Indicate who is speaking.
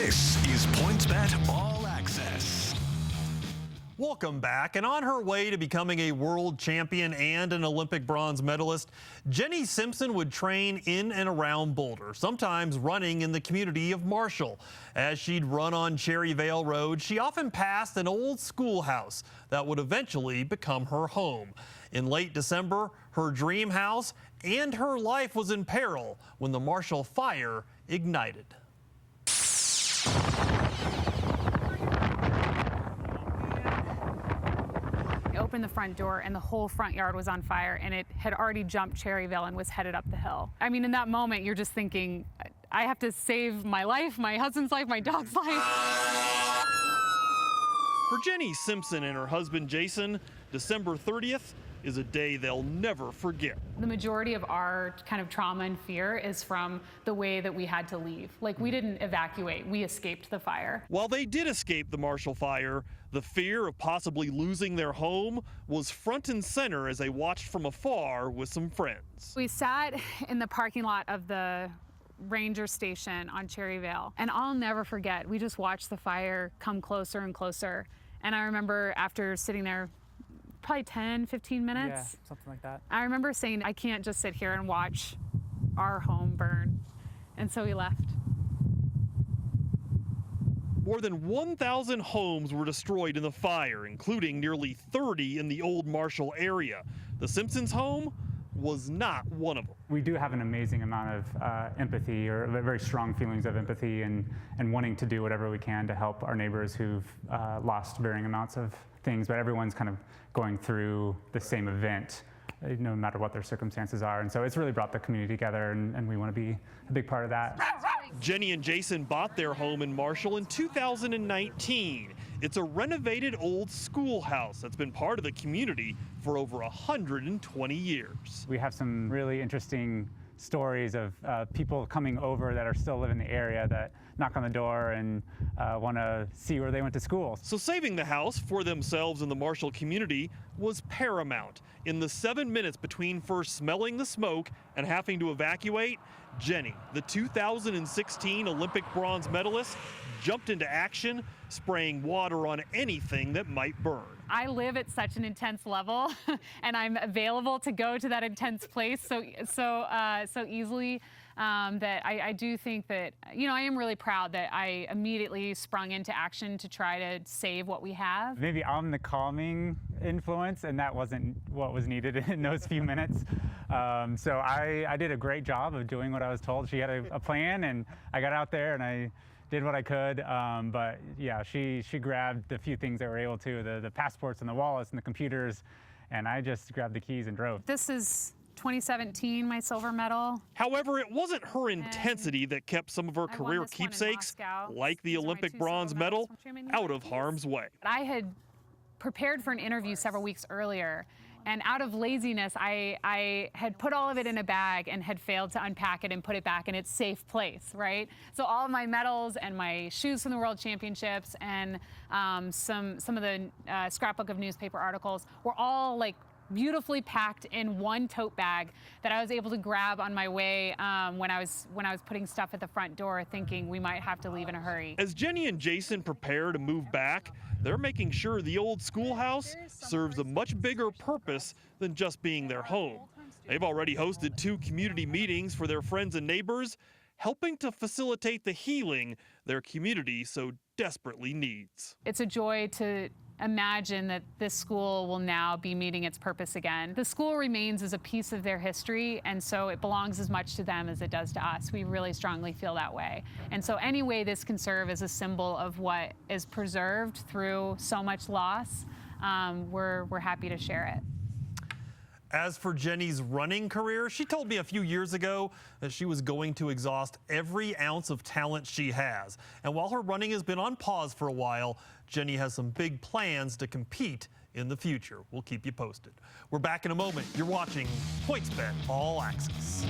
Speaker 1: This is PointsBet All Access.
Speaker 2: Welcome back. And on her way to becoming a world champion and an Olympic bronze medalist, Jenny Simpson would train in and around Boulder, sometimes running in the community of Marshall. As she'd run on Cherryvale Road, she often passed an old schoolhouse that would eventually become her home. In late December, her dream house and her life was in peril when the Marshall fire ignited.
Speaker 3: Opened the front door and the whole front yard was on fire, and it had already jumped Cherryvale and was headed up the hill. I mean, in that moment, you're just thinking, I have to save my life, my husband's life, my dog's life.
Speaker 2: For Jenny Simpson and her husband Jason, December 30th is a day they'll never forget.
Speaker 3: The majority of our kind of trauma and fear is from the way that we had to leave. Like, we didn't evacuate, we escaped the fire.
Speaker 2: While they did escape the Marshall fire, the fear of possibly losing their home was front and center as they watched from afar with some friends.
Speaker 3: We sat in the parking lot of the ranger station on Cherryvale, and I'll never forget, we just watched the fire come closer and closer. And I remember after sitting there probably 10, 15 minutes.
Speaker 4: Yeah, something like that.
Speaker 3: I remember saying, I can't just sit here and watch our home burn. And so we left.
Speaker 2: More than 1,000 homes were destroyed in the fire, including nearly 30 in the old Marshall area. The Simpsons' home was not one of them.
Speaker 4: We do have an amazing amount of empathy, or very strong feelings of empathy, and wanting to do whatever we can to help our neighbors who've lost varying amounts of things, but everyone's kind of going through the same event, no matter what their circumstances are. And so it's really brought the community together, and we want to be a big part of that.
Speaker 2: Jenny and Jason bought their home in Marshall in 2019. It's a renovated old schoolhouse that's been part of the community for over 120 years.
Speaker 4: We have some really interesting stories of people coming over that are still living in the area that knock on the door and want to see where they went to school.
Speaker 2: So saving the house for themselves and the Marshall community was paramount. In the 7 minutes between first smelling the smoke and having to evacuate, Jenny, the 2016 Olympic bronze medalist, jumped into action, spraying water on anything that might burn.
Speaker 3: I live at such an intense level, and I'm available to go to that intense place so easily that I do think that, you know, I am really proud that I immediately sprung into action to try to save what we have.
Speaker 4: Maybe I'm the calming influence, and that wasn't what was needed in those few minutes. So I did a great job of doing what I was told. She had a plan, and I got out there and I did what I could, but yeah, she grabbed the few things that were able to, the passports and the wallets and the computers, and I just grabbed the keys and drove.
Speaker 3: This is 2017, my silver medal.
Speaker 2: However, it wasn't her intensity that kept some of her career keepsakes, like the Olympic bronze medal, out of harm's way.
Speaker 3: I had prepared for an interview several weeks earlier, and out of laziness, I had put all of it in a bag and had failed to unpack it and put it back in its safe place, right? So all of my medals and my shoes from the World Championships and some of the scrapbook of newspaper articles were all like beautifully packed in one tote bag that I was able to grab on my way when I was putting stuff at the front door, thinking we might have to leave in a hurry.
Speaker 2: As Jenny and Jason prepare to move back, they're making sure the old schoolhouse serves a much bigger purpose than just being their home. They've already hosted 2 community meetings for their friends and neighbors, helping to facilitate the healing their community so desperately needs.
Speaker 3: It's a joy to imagine that this school will now be meeting its purpose again. The school remains as a piece of their history, and so it belongs as much to them as it does to us. We really strongly feel that way. And so any way this can serve as a symbol of what is preserved through so much loss, we're happy to share it.
Speaker 2: As for Jenny's running career, she told me a few years ago that she was going to exhaust every ounce of talent she has. And while her running has been on pause for a while, Jenny has some big plans to compete in the future. We'll keep you posted. We're back in a moment. You're watching PointsBet All Access.